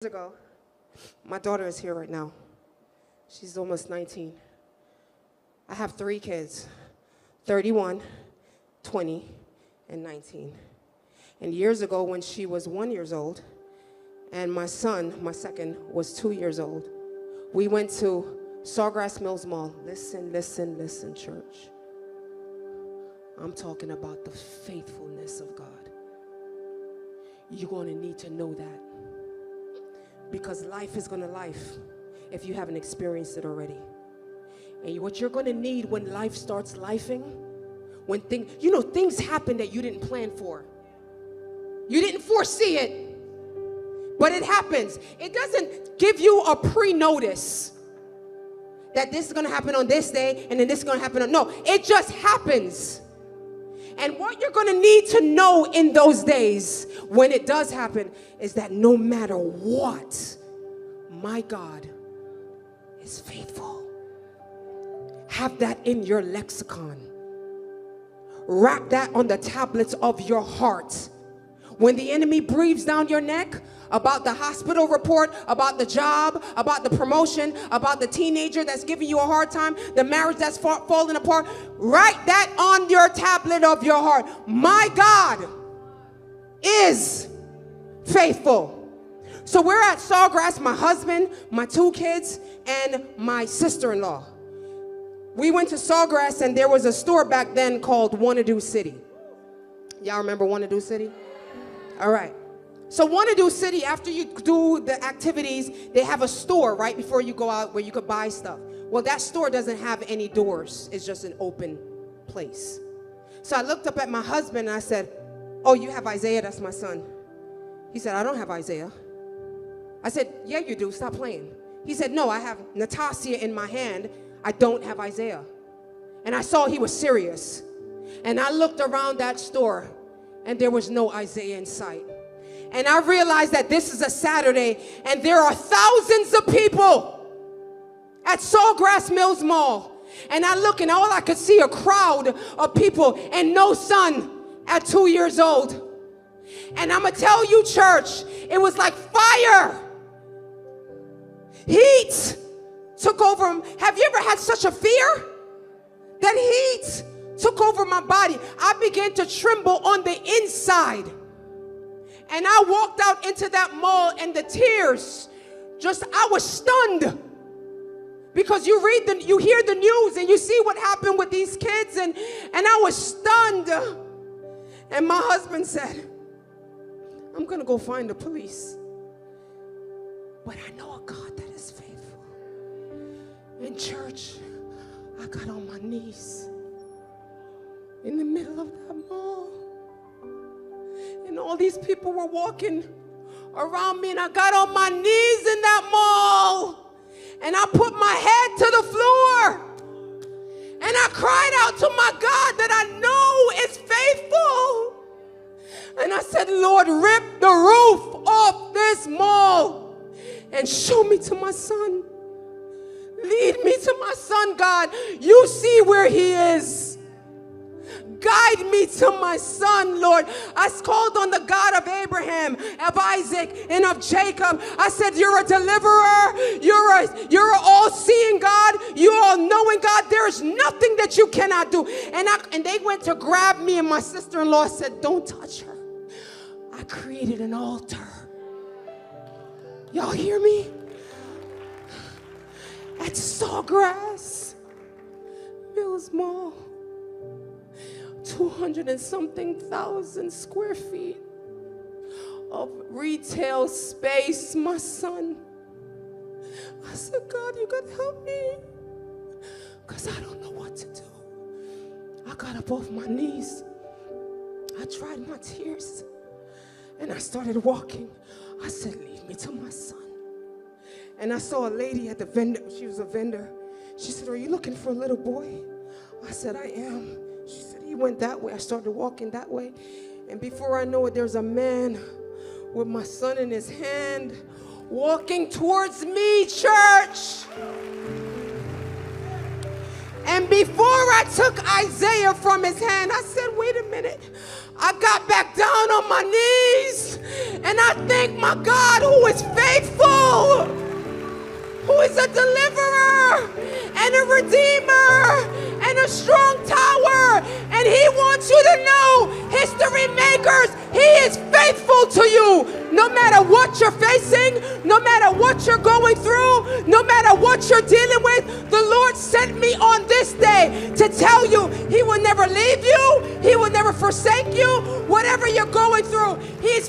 Ago, my daughter is here right now. She's almost 19. I have three kids, 31, 20, and 19. And years ago when she was 1 year old, and my son, my second, was 2 years old, we went to Sawgrass Mills Mall. Listen, listen, listen, church. I'm talking about the faithfulness of God. You're going to need to know that. Because life is going to life if you haven't experienced it already. And what you're going to need when life starts lifing, when things happen that you didn't plan for. You didn't foresee it, but it happens. It doesn't give you a pre-notice that this is going to happen on this day and then this is going to happen on, no, it just happens. And what you're going to need to know in those days when it does happen is that no matter what, my God is faithful. Have that in your lexicon. Wrap that on the tablets of your heart. When the enemy breathes down your neck about the hospital report, about the job, about the promotion, about the teenager that's giving you a hard time, the marriage that's falling apart, write that on your tablet of your heart. My God is faithful. So we're at Sawgrass, my husband, my two kids, and my sister-in-law. We went to Sawgrass, and there was a store back then called Wanadu City. Y'all remember Wanadu City? All right. So Wanadu City, after you do the activities, they have a store right before you go out where you could buy stuff. Well, that store doesn't have any doors. It's just an open place. So I looked up at my husband and I said, "Oh, you have Isaiah? That's my son." He said, "I don't have Isaiah." I said, "Yeah, you do. Stop playing." He said, "No, I have Natasha in my hand. I don't have Isaiah." And I saw he was serious. And I looked around that store and there was no Isaiah in sight. And I realized that this is a Saturday and there are thousands of people at Sawgrass Mills Mall. And I look and all I could see a crowd of people and no son at 2 years old. And I'm going to tell you, church, it was like fire. Heat took over him. Have you ever had such a fear? That heat took over my body. I began to tremble on the inside. And I walked out into that mall and the tears, I was stunned. Because you hear the news and you see what happened with these kids, and I was stunned. And my husband said, "I'm going to go find the police. But I know a God that is faithful." In church, I got on my knees in the middle of that mall. And all these people were walking around me, and I got on my knees in that mall. And I put my head to the floor. And I cried out to my God that I know is faithful. And I said, "Lord, rip the roof off this mall and show me to my son. Lead me to my son, God. You see where he is. Guide me to my son, Lord." I called on the God of Abraham, of Isaac, and of Jacob. I said, "You're a deliverer. You're an all-seeing God. You're all-knowing God. There is nothing that you cannot do." And they went to grab me, and my sister-in-law said, "Don't touch her. I created an altar." Y'all hear me? At Sawgrass Mills Mall. 200 and something thousand square feet of retail space, my son. I said, "God, you got to help me, because I don't know what to do." I got up off my knees. I dried my tears and I started walking. I said, "Lead me to my son." And I saw a lady at the vendor. She was a vendor. She said, "Are you looking for a little boy?" I said, "I am." She said, "He went that way." I started walking that way. And before I know it, there's a man with my son in his hand walking towards me, church. And before I took Isaiah from his hand, I said, wait a minute. I got back down on my knees and I thank my God who is faithful, who is a deliverer and a redeemer and a strong tower. And he wants you to know, history makers, he is faithful to you. No matter what you're facing, no matter what you're going through, no matter what you're dealing with, the Lord sent me on this day to tell you he will never leave you. He will never forsake you. Whatever you're going through, he's